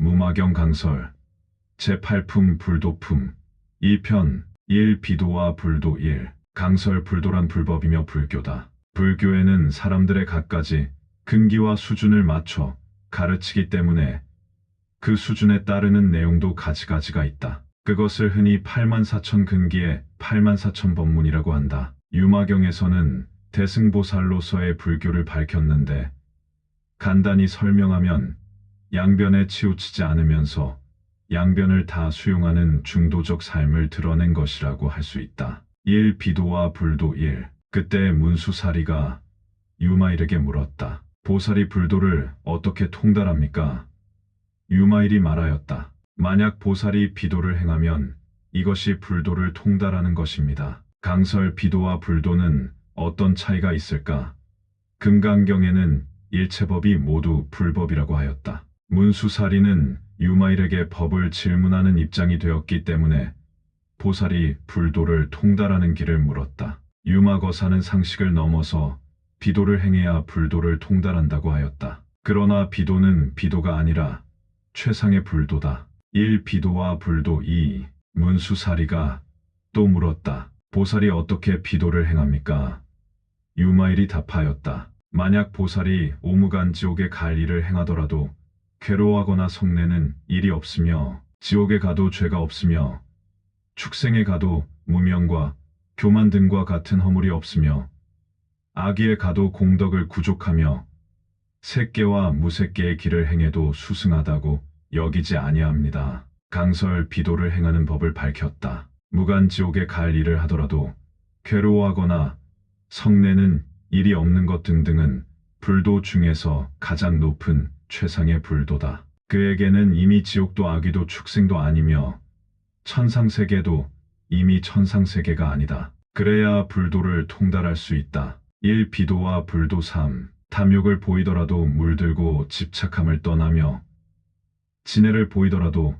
무마경 강설 제8품 불도품 1편 1 비도와 불도 1 강설 불도란 불법이며 불교다. 불교에는 사람들의 갖가지 근기와 수준을 맞춰 가르치기 때문에 그 수준에 따르는 내용도 가지가지가 있다. 그것을 흔히 84,000 근기의 84,000 법문이라고 한다. 유마경에서는 대승보살로서의 불교를 밝혔는데 간단히 설명하면 양변에 치우치지 않으면서 양변을 다 수용하는 중도적 삶을 드러낸 것이라고 할 수 있다. 1 비도와 불도 1 그때 문수사리가 유마일에게 물었다. 보살이 불도를 어떻게 통달합니까? 유마일이 말하였다. 만약 보살이 비도를 행하면 이것이 불도를 통달하는 것입니다. 강설 비도와 불도는 어떤 차이가 있을까? 금강경에는 일체법이 모두 불법이라고 하였다. 문수사리는 유마일에게 법을 질문하는 입장이 되었기 때문에 보살이 불도를 통달하는 길을 물었다. 유마거사는 상식을 넘어서 비도를 행해야 불도를 통달한다고 하였다. 그러나 비도는 비도가 아니라 최상의 불도다. 1 비도와 불도 2 문수사리가 또 물었다. 보살이 어떻게 비도를 행합니까? 유마일이 답하였다. 만약 보살이 오무간 지옥에 갈 일을 행하더라도 괴로워하거나 성내는 일이 없으며 지옥에 가도 죄가 없으며 축생에 가도 무명과 교만 등과 같은 허물이 없으며 악의에 가도 공덕을 구족하며 색계와 무색계의 길을 행해도 수승하다고 여기지 아니합니다. 강설 비도를 행하는 법을 밝혔다. 무간지옥에 갈 일을 하더라도 괴로워하거나 성내는 일이 없는 것 등등은 불도 중에서 가장 높은 최상의 불도다. 그에게는 이미 지옥도 아귀도 축생도 아니며 천상세계도 이미 천상세계가 아니다. 그래야 불도를 통달할 수 있다. 1 비도와 불도 3 탐욕을 보이더라도 물들고 집착함을 떠나며 진해를 보이더라도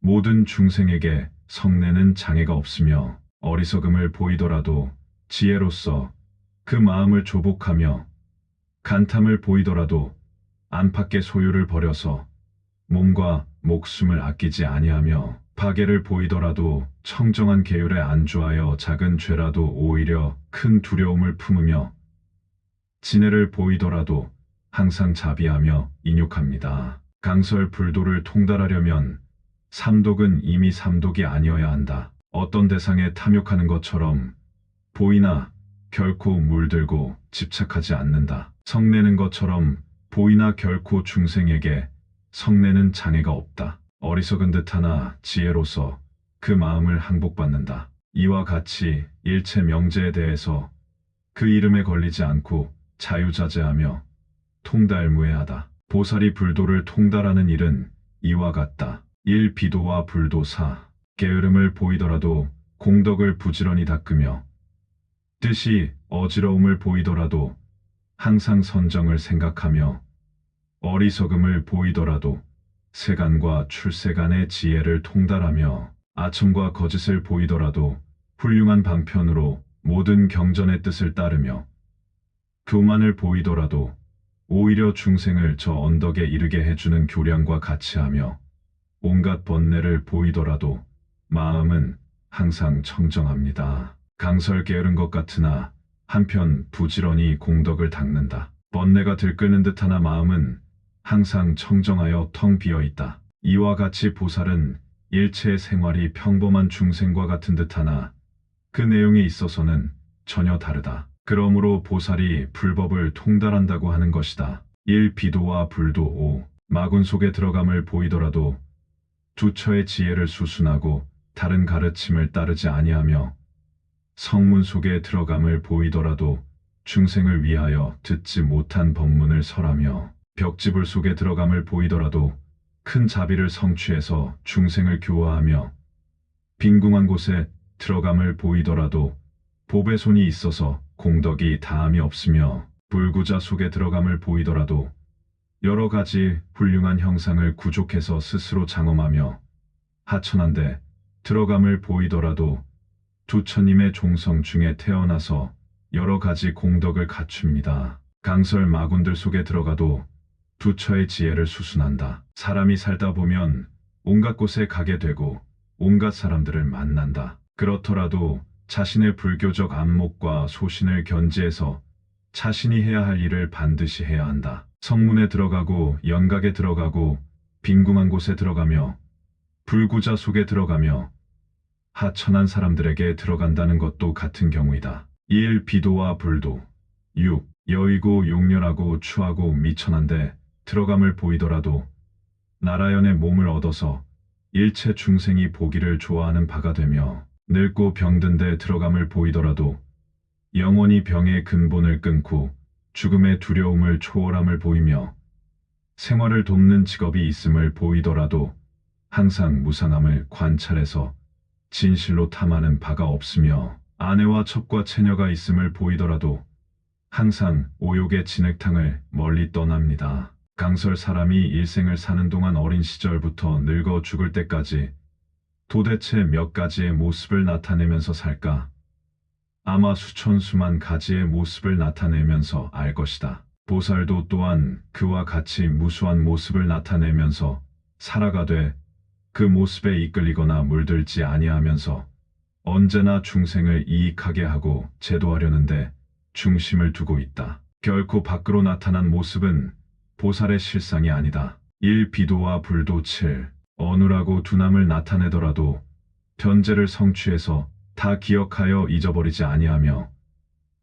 모든 중생에게 성내는 장애가 없으며 어리석음을 보이더라도 지혜로서 그 마음을 조복하며 간탐을 보이더라도 안팎의 소유를 버려서 몸과 목숨을 아끼지 아니하며 파괴를 보이더라도 청정한 계율에 안주하여 작은 죄라도 오히려 큰 두려움을 품으며 진해를 보이더라도 항상 자비하며 인욕합니다. 강설 불도를 통달하려면 삼독은 이미 삼독이 아니어야 한다. 어떤 대상에 탐욕하는 것처럼 보이나 결코 물들고 집착하지 않는다. 성내는 것처럼 보이나 결코 중생에게 성내는 장애가 없다. 어리석은 듯하나 지혜로서 그 마음을 항복받는다. 이와 같이 일체 명제에 대해서 그 이름에 걸리지 않고 자유자재하며 통달무해하다. 보살이 불도를 통달하는 일은 이와 같다. 1 비도와 불도 4 게으름을 보이더라도 공덕을 부지런히 닦으며 뜻이 어지러움을 보이더라도 항상 선정을 생각하며 어리석음을 보이더라도 세간과 출세간의 지혜를 통달하며 아첨과 거짓을 보이더라도 훌륭한 방편으로 모든 경전의 뜻을 따르며 교만을 보이더라도 오히려 중생을 저 언덕에 이르게 해주는 교량과 같이 하며 온갖 번뇌를 보이더라도 마음은 항상 청정합니다. 강설 게으른 것 같으나 한편 부지런히 공덕을 닦는다. 번뇌가 들끓는 듯하나 마음은 항상 청정하여 텅 비어 있다. 이와 같이 보살은 일체의 생활이 평범한 중생과 같은 듯하나 그 내용에 있어서는 전혀 다르다. 그러므로 보살이 불법을 통달한다고 하는 것이다. 1 비도와 불도 5 마군 속에 들어감을 보이더라도 두처의 지혜를 수순하고 다른 가르침을 따르지 아니하며 성문 속에 들어감을 보이더라도 중생을 위하여 듣지 못한 법문을 설하며 벽지불 속에 들어감을 보이더라도 큰 자비를 성취해서 중생을 교화하며 빈궁한 곳에 들어감을 보이더라도 법의 손이 있어서 공덕이 다함이 없으며 불구자 속에 들어감을 보이더라도 여러 가지 훌륭한 형상을 구족해서 스스로 장엄하며 하천한데 들어감을 보이더라도 두처님의 종성 중에 태어나서 여러 가지 공덕을 갖춥니다. 강설 마군들 속에 들어가도 부처의 지혜를 수순한다. 사람이 살다 보면 온갖 곳에 가게 되고 온갖 사람들을 만난다. 그렇더라도 자신의 불교적 안목과 소신을 견지해서 자신이 해야 할 일을 반드시 해야 한다. 성문에 들어가고 영각에 들어가고 빈궁한 곳에 들어가며 불구자 속에 들어가며 하천한 사람들에게 들어간다는 것도 같은 경우이다. 1. 비도와 불도. 6. 여의고 용렬하고 추하고 미천한데 들어감을 보이더라도 나라연의 몸을 얻어서 일체 중생이 보기를 좋아하는 바가 되며 늙고 병든 데 들어감을 보이더라도 영원히 병의 근본을 끊고 죽음의 두려움을 초월함을 보이며 생활을 돕는 직업이 있음을 보이더라도 항상 무상함을 관찰해서 진실로 탐하는 바가 없으며 아내와 첩과 처녀가 있음을 보이더라도 항상 오욕의 진흙탕을 멀리 떠납니다. 강설 사람이 일생을 사는 동안 어린 시절부터 늙어 죽을 때까지 도대체 몇 가지의 모습을 나타내면서 살까? 아마 수천 수만 가지의 모습을 나타내면서 알 것이다. 보살도 또한 그와 같이 무수한 모습을 나타내면서 살아가되 그 모습에 이끌리거나 물들지 아니하면서 언제나 중생을 이익하게 하고 제도하려는데 중심을 두고 있다. 결코 밖으로 나타난 모습은 보살의 실상이 아니다. 1. 비도와 불도. 7. 어눌하고 둔함을 나타내더라도 변제를 성취해서 다 기억하여 잊어버리지 아니하며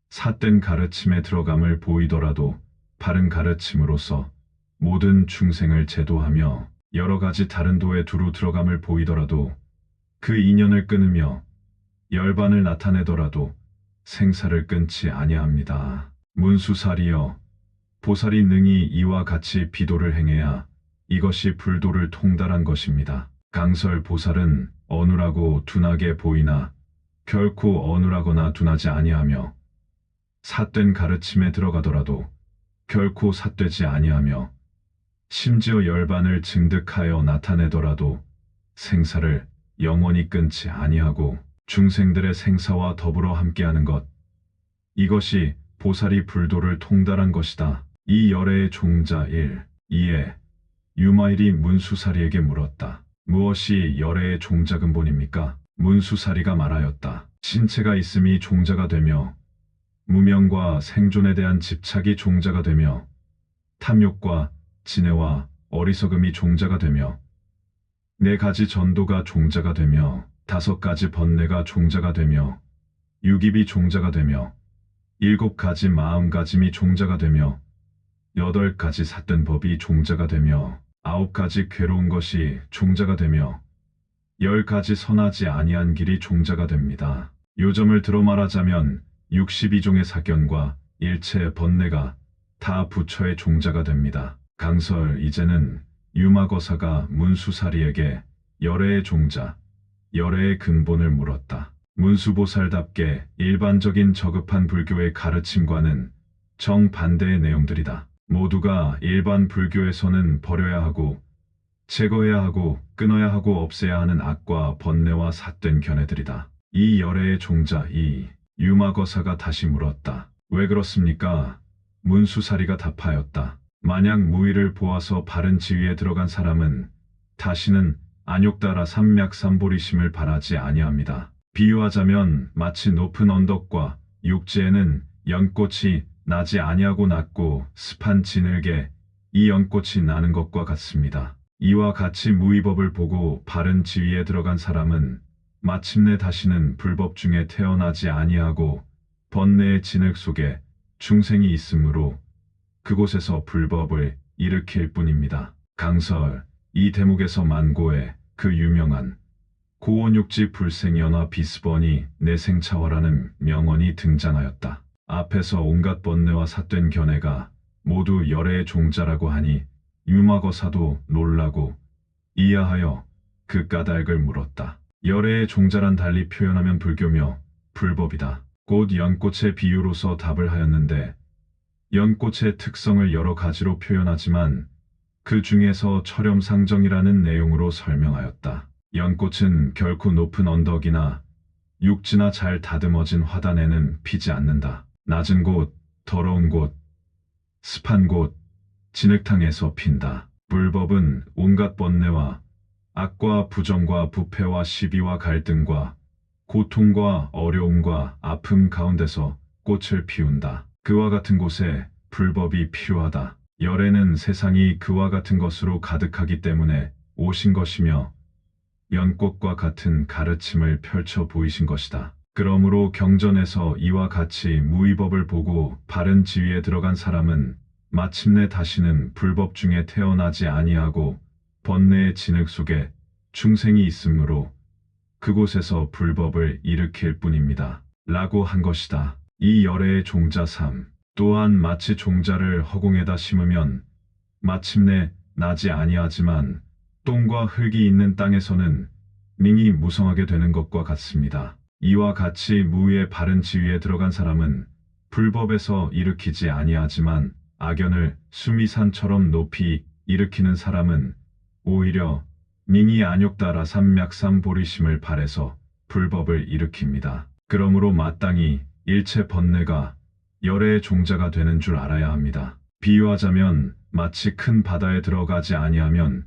삿된 가르침에 들어감을 보이더라도 바른 가르침으로서 모든 중생을 제도하며 여러 가지 다른 도에 두루 들어감을 보이더라도 그 인연을 끊으며 열반을 나타내더라도 생사를 끊지 아니합니다. 문수살이여, 보살이 능히 이와 같이 비도를 행해야 이것이 불도를 통달한 것입니다. 강설 보살은 어눌하고 둔하게 보이나 결코 어눌하거나 둔하지 아니하며 삿된 가르침에 들어가더라도 결코 삿되지 아니하며 심지어 열반을 증득하여 나타내더라도 생사를 영원히 끊지 아니하고 중생들의 생사와 더불어 함께하는 것, 이것이 보살이 불도를 통달한 것이다. 이 열애의 종자 1. 2에 유마일이 문수사리에게 물었다. 무엇이 열애의 종자 근본입니까? 문수사리가 말하였다. 신체가 있음이 종자가 되며 무명과 생존에 대한 집착이 종자가 되며 탐욕과 진해와 어리석음이 종자가 되며 4가지 전도가 종자가 되며 5가지 번뇌가 종자가 되며 6입이 종자가 되며 7가지 마음가짐이 종자가 되며 8가지 삿된 법이 종자가 되며 9가지 괴로운 것이 종자가 되며 10가지 선하지 아니한 길이 종자가 됩니다. 요점을 들어 말하자면 62종의 사견과 일체 번뇌가 다 부처의 종자가 됩니다. 강설 이제는 유마거사가 문수사리에게 열애의 종자, 열애의 근본을 물었다. 문수보살답게 일반적인 저급한 불교의 가르침과는 정반대의 내용들이다. 모두가 일반 불교에서는 버려야 하고 제거해야 하고 끊어야 하고 없애야 하는 악과 번뇌와 삿된 견해들이다. 이 열애의 종자 이 유마거사가 다시 물었다. 왜 그렇습니까? 문수사리가 답하였다. 만약 무의를 보아서 바른 지위에 들어간 사람은 다시는 안욕따라 삼맥삼보리심을 바라지 아니합니다. 비유하자면 마치 높은 언덕과 육지에는 연꽃이 나지 아니하고 낮고 습한 진흙에 이 연꽃이 나는 것과 같습니다. 이와 같이 무의법을 보고 바른 지위에 들어간 사람은 마침내 다시는 불법 중에 태어나지 아니하고 번뇌의 진흙 속에 중생이 있으므로 그곳에서 불법을 일으킬 뿐입니다. 강설 이 대목에서 만고의 그 유명한 고원육지 불생연화 비스번이 내생차화라는 명언이 등장하였다. 앞에서 온갖 번뇌와 삿된 견해가 모두 열애의 종자라고 하니 유마거사도 놀라고 이하하여 그 까닭을 물었다. 열애의 종자란 달리 표현하면 불교며 불법이다. 곧 연꽃의 비유로서 답을 하였는데 연꽃의 특성을 여러 가지로 표현하지만 그 중에서 철염상정이라는 내용으로 설명하였다. 연꽃은 결코 높은 언덕이나 육지나 잘 다듬어진 화단에는 피지 않는다. 낮은 곳, 더러운 곳, 습한 곳, 진흙탕에서 핀다. 불법은 온갖 번뇌와 악과 부정과 부패와 시비와 갈등과 고통과 어려움과 아픔 가운데서 꽃을 피운다. 그와 같은 곳에 불법이 필요하다. 열애는 세상이 그와 같은 것으로 가득하기 때문에 오신 것이며 연꽃과 같은 가르침을 펼쳐 보이신 것이다. 그러므로 경전에서 이와 같이 무위법을 보고 바른 지위에 들어간 사람은 마침내 다시는 불법 중에 태어나지 아니하고 번뇌의 진흙 속에 중생이 있으므로 그곳에서 불법을 일으킬 뿐입니다. 라고 한 것이다. 이 열애의 종자 3. 또한 마치 종자를 허공에다 심으면 마침내 나지 아니하지만 똥과 흙이 있는 땅에서는 링이 무성하게 되는 것과 같습니다. 이와 같이 무위의 바른 지위에 들어간 사람은 불법에서 일으키지 아니하지만 악연을 수미산처럼 높이 일으키는 사람은 오히려 링이 안욕따라 삼맥삼 보리심을 발해서 불법을 일으킵니다. 그러므로 마땅히 일체 번뇌가 열애의 종자가 되는 줄 알아야 합니다. 비유하자면 마치 큰 바다에 들어가지 아니하면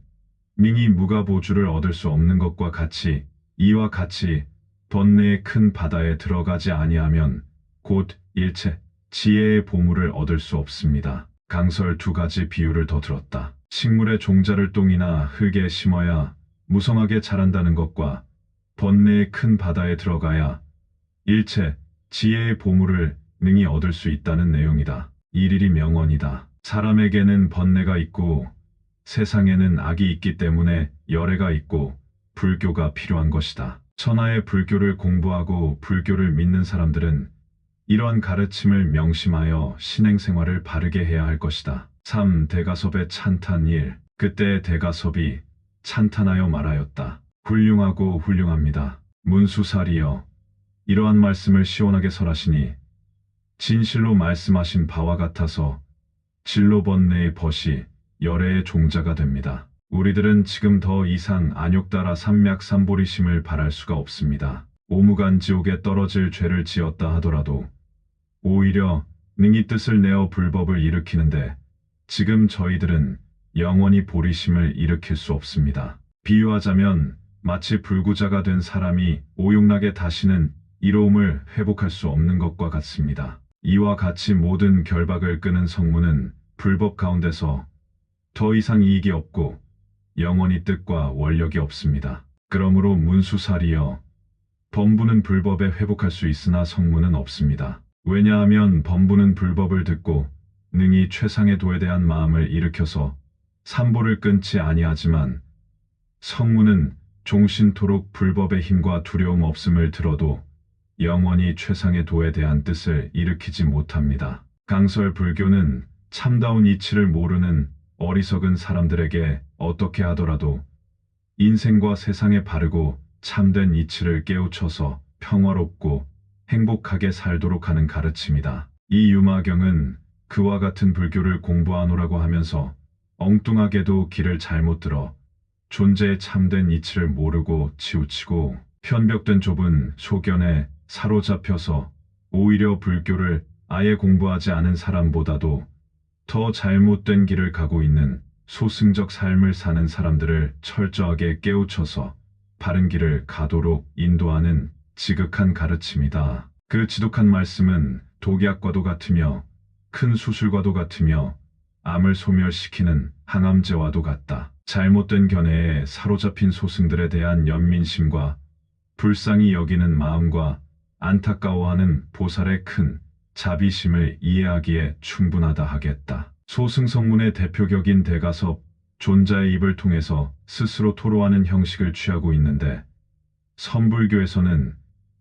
링이 무가보주를 얻을 수 없는 것과 같이 이와 같이 번뇌의 큰 바다에 들어가지 아니하면 곧 일체 지혜의 보물을 얻을 수 없습니다. 강설 2가지 비유를 더 들었다. 식물의 종자를 똥이나 흙에 심어야 무성하게 자란다는 것과 번뇌의 큰 바다에 들어가야 일체 지혜의 보물을 능히 얻을 수 있다는 내용이다. 일일이 명언이다. 사람에게는 번뇌가 있고 세상에는 악이 있기 때문에 열애가 있고 불교가 필요한 것이다. 천하의 불교를 공부하고 불교를 믿는 사람들은 이러한 가르침을 명심하여 신행생활을 바르게 해야 할 것이다. 3. 대가섭의 찬탄 1. 그때 대가섭이 찬탄하여 말하였다. 훌륭하고 훌륭합니다. 문수살이여, 이러한 말씀을 시원하게 설하시니 진실로 말씀하신 바와 같아서 진로번뇌의 벗이 열애의 종자가 됩니다. 우리들은 지금 더 이상 안욕따라 삼맥삼보리심을 바랄 수가 없습니다. 오무간 지옥에 떨어질 죄를 지었다 하더라도 오히려 능히 뜻을 내어 불법을 일으키는데 지금 저희들은 영원히 보리심을 일으킬 수 없습니다. 비유하자면 마치 불구자가 된 사람이 오용락에 다시는 이로움을 회복할 수 없는 것과 같습니다. 이와 같이 모든 결박을 끄는 성문은 불법 가운데서 더 이상 이익이 없고 영원히 뜻과 원력이 없습니다. 그러므로 문수살이여, 범부는 불법에 회복할 수 있으나 성문은 없습니다. 왜냐하면 범부는 불법을 듣고 능히 최상의 도에 대한 마음을 일으켜서 삼보를 끊지 아니하지만 성문은 종신토록 불법의 힘과 두려움 없음을 들어도 영원히 최상의 도에 대한 뜻을 일으키지 못합니다. 강설 불교는 참다운 이치를 모르는 어리석은 사람들에게 어떻게 하더라도 인생과 세상에 바르고 참된 이치를 깨우쳐서 평화롭고 행복하게 살도록 하는 가르침이다. 이 유마경은 그와 같은 불교를 공부하노라고 하면서 엉뚱하게도 길을 잘못 들어 존재의 참된 이치를 모르고 치우치고 편벽된 좁은 소견에 사로잡혀서 오히려 불교를 아예 공부하지 않은 사람보다도 더 잘못된 길을 가고 있는 소승적 삶을 사는 사람들을 철저하게 깨우쳐서 바른 길을 가도록 인도하는 지극한 가르침이다. 그 지독한 말씀은 독약과도 같으며 큰 수술과도 같으며 암을 소멸시키는 항암제와도 같다. 잘못된 견해에 사로잡힌 소승들에 대한 연민심과 불쌍히 여기는 마음과 안타까워하는 보살의 큰 자비심을 이해하기에 충분하다 하겠다. 소승성문의 대표격인 대가섭, 존자의 입을 통해서 스스로 토로하는 형식을 취하고 있는데 선불교에서는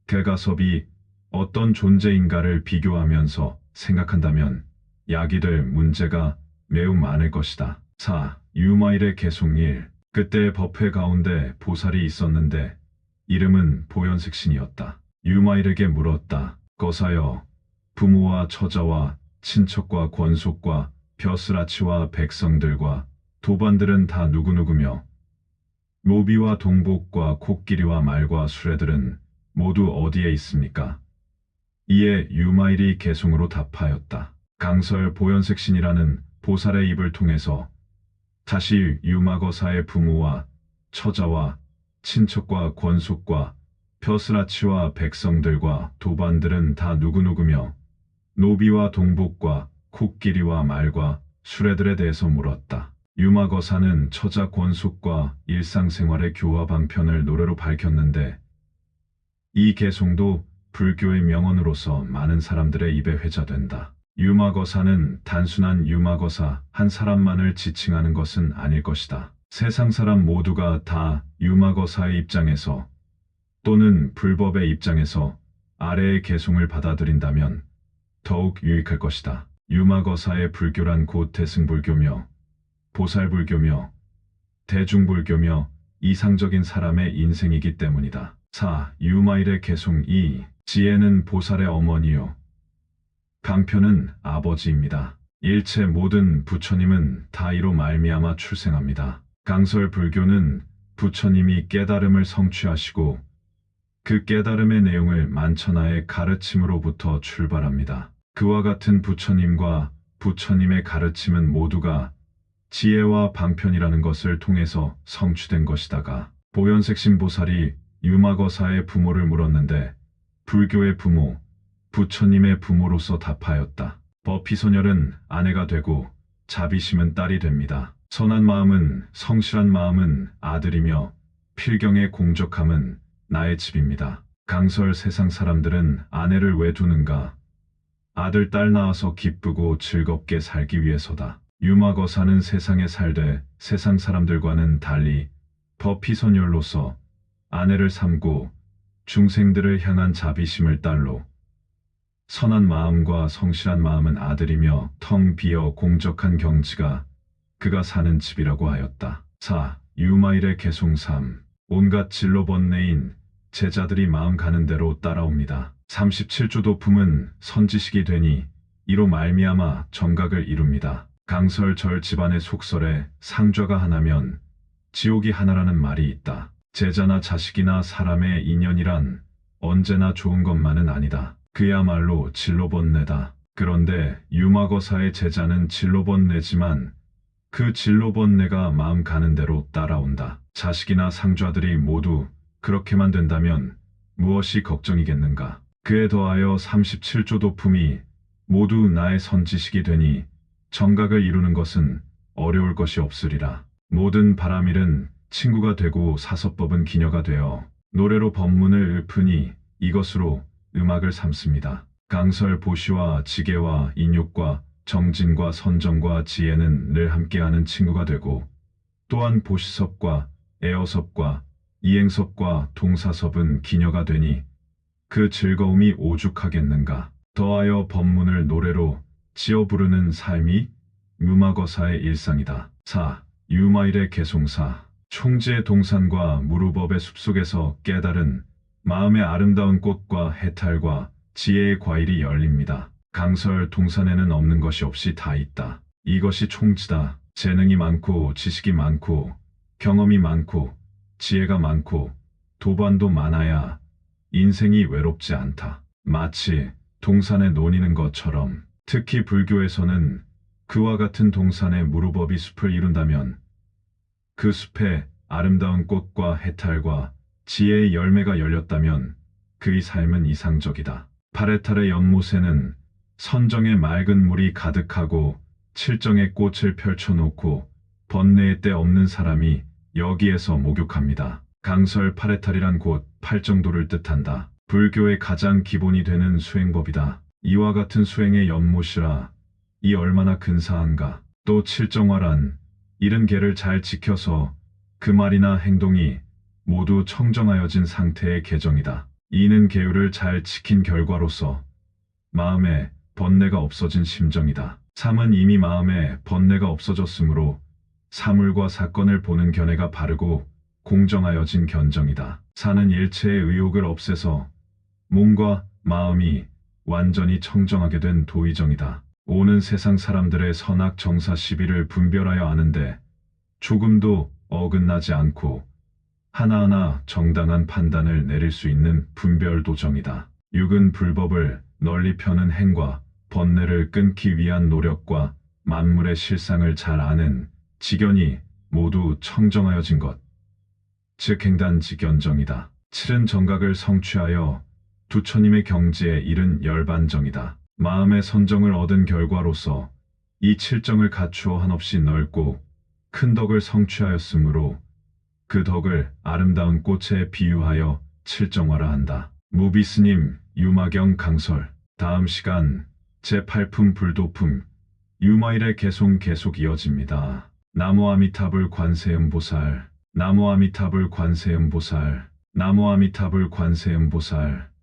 대가섭이 어떤 존재인가를 비교하면서 생각한다면 약이 될 문제가 매우 많을 것이다. 4. 유마일의 개송 1. 그때 법회 가운데 보살이 있었는데 이름은 보현색신이었다. 유마일에게 물었다. 거사여, 부모와 처자와 친척과 권속과 벼슬아치와 백성들과 도반들은 다 누구누구며 모비와 동복과 코끼리와 말과 수레들은 모두 어디에 있습니까? 이에 유마일이 개송으로 답하였다. 강설 보현색신이라는 보살의 입을 통해서 다시 유마거사의 부모와 처자와 친척과 권속과 벼슬아치와 백성들과 도반들은 다 누구누구며 노비와 동복과 코끼리와 말과 수레들에 대해서 물었다. 유마거사는 처자 권속과 일상생활의 교화 방편을 노래로 밝혔는데 이 개송도 불교의 명언으로서 많은 사람들의 입에 회자된다. 유마거사는 단순한 유마거사 한 사람만을 지칭하는 것은 아닐 것이다. 세상 사람 모두가 다 유마거사의 입장에서 또는 불법의 입장에서 아래의 개송을 받아들인다면 더욱 유익할 것이다. 유마거사의 불교란 곧 대승불교며 보살불교며 대중불교며 이상적인 사람의 인생이기 때문이다. 4. 유마일의 개송 2. 지혜는 보살의 어머니요 강편은 아버지입니다. 일체 모든 부처님은 다 이로 말미암아 출생합니다. 강설불교는 부처님이 깨달음을 성취하시고 그 깨달음의 내용을 만천하의 가르침으로부터 출발합니다. 그와 같은 부처님과 부처님의 가르침은 모두가 지혜와 방편이라는 것을 통해서 성취된 것이다가 보현색신보살이 유마거사의 부모를 물었는데 불교의 부모, 부처님의 부모로서 답하였다. 버피소멸은 아내가 되고 자비심은 딸이 됩니다. 선한 마음은 성실한 마음은 아들이며 필경의 공적함은 나의 집입니다. 강설 세상 사람들은 아내를 왜 두는가? 아들 딸 낳아서 기쁘고 즐겁게 살기 위해서다. 유마거사는 세상에 살되 세상 사람들과는 달리 버피소멸로서 아내를 삼고 중생들을 향한 자비심을 딸로 선한 마음과 성실한 마음은 아들이며 텅 비어 공적한 경지가 그가 사는 집이라고 하였다. 4. 유마일의 개송 3. 온갖 진로번뇌인 제자들이 마음 가는 대로 따라옵니다. 37조 도품은 선지식이 되니 이로 말미암아 정각을 이룹니다. 강설절 집안의 속설에 상좌가 하나면 지옥이 하나라는 말이 있다. 제자나 자식이나 사람의 인연이란 언제나 좋은 것만은 아니다. 그야말로 진로번뇌다. 그런데 유마거사의 제자는 진로번뇌지만 그 진로번뇌가 마음 가는 대로 따라온다. 자식이나 상좌들이 모두 그렇게만 된다면 무엇이 걱정이겠는가. 그에 더하여 37조 도품이 모두 나의 선지식이 되니 정각을 이루는 것은 어려울 것이 없으리라. 모든 바라밀은 친구가 되고 사서법은 기녀가 되어 노래로 법문을 읊으니 이것으로 음악을 삼습니다. 강설 보시와 지계와 인욕과 정진과 선정과 지혜는 늘 함께하는 친구가 되고 또한 보시섭과 애어섭과 이행섭과 동사섭은 기녀가 되니 그 즐거움이 오죽하겠는가. 더하여 법문을 노래로 지어 부르는 삶이 유마거사의 일상이다. 4. 유마일의 개송사. 총지의 동산과 무루법의 숲속에서 깨달은 마음의 아름다운 꽃과 해탈과 지혜의 과일이 열립니다. 강설 동산에는 없는 것이 없이 다 있다. 이것이 총지다. 재능이 많고 지식이 많고 경험이 많고 지혜가 많고 도반도 많아야 인생이 외롭지 않다. 마치 동산에 논이는 것처럼 특히 불교에서는 그와 같은 동산에 무루법이 숲을 이룬다면 그 숲에 아름다운 꽃과 해탈과 지혜의 열매가 열렸다면 그의 삶은 이상적이다. 파레탈의 연못에는 선정의 맑은 물이 가득하고 칠정의 꽃을 펼쳐놓고 번뇌의 때 없는 사람이 여기에서 목욕합니다. 강설 파레탈이란 곧 팔정도를 뜻한다. 불교의 가장 기본이 되는 수행법이다. 이와 같은 수행의 연못이라 이 얼마나 근사한가. 또 칠정화란 이른 계를 잘 지켜서 그 말이나 행동이 모두 청정하여진 상태의 계정이다. 이는 계율을 잘 지킨 결과로서 마음에 번뇌가 없어진 심정이다. 3은 이미 마음에 번뇌가 없어졌으므로 사물과 사건을 보는 견해가 바르고 공정하여진 견정이다. 4는 일체의 의욕을 없애서 몸과 마음이 완전히 청정하게 된 도의정이다. 5는 세상 사람들의 선악 정사 시비를 분별하여 아는데 조금도 어긋나지 않고 하나하나 정당한 판단을 내릴 수 있는 분별도정이다. 6은 불법을 널리 펴는 행과 번뇌를 끊기 위한 노력과 만물의 실상을 잘 아는 직연이 모두 청정하여진 것, 즉 행단직연정이다. 칠은 정각을 성취하여 두처님의 경지에 이른 열반정이다. 마음의 선정을 얻은 결과로서 이 칠정을 갖추어 한없이 넓고 큰 덕을 성취하였으므로 그 덕을 아름다운 꽃에 비유하여 칠정화라 한다. 무비스님, 유마경 강설. 다음 시간 제8품 불도품 유마일의 계속 이어집니다. 나무 아미타불 관세음보살, 나무 아미타불 관세음보살, 나무 아미타불 관세음보살.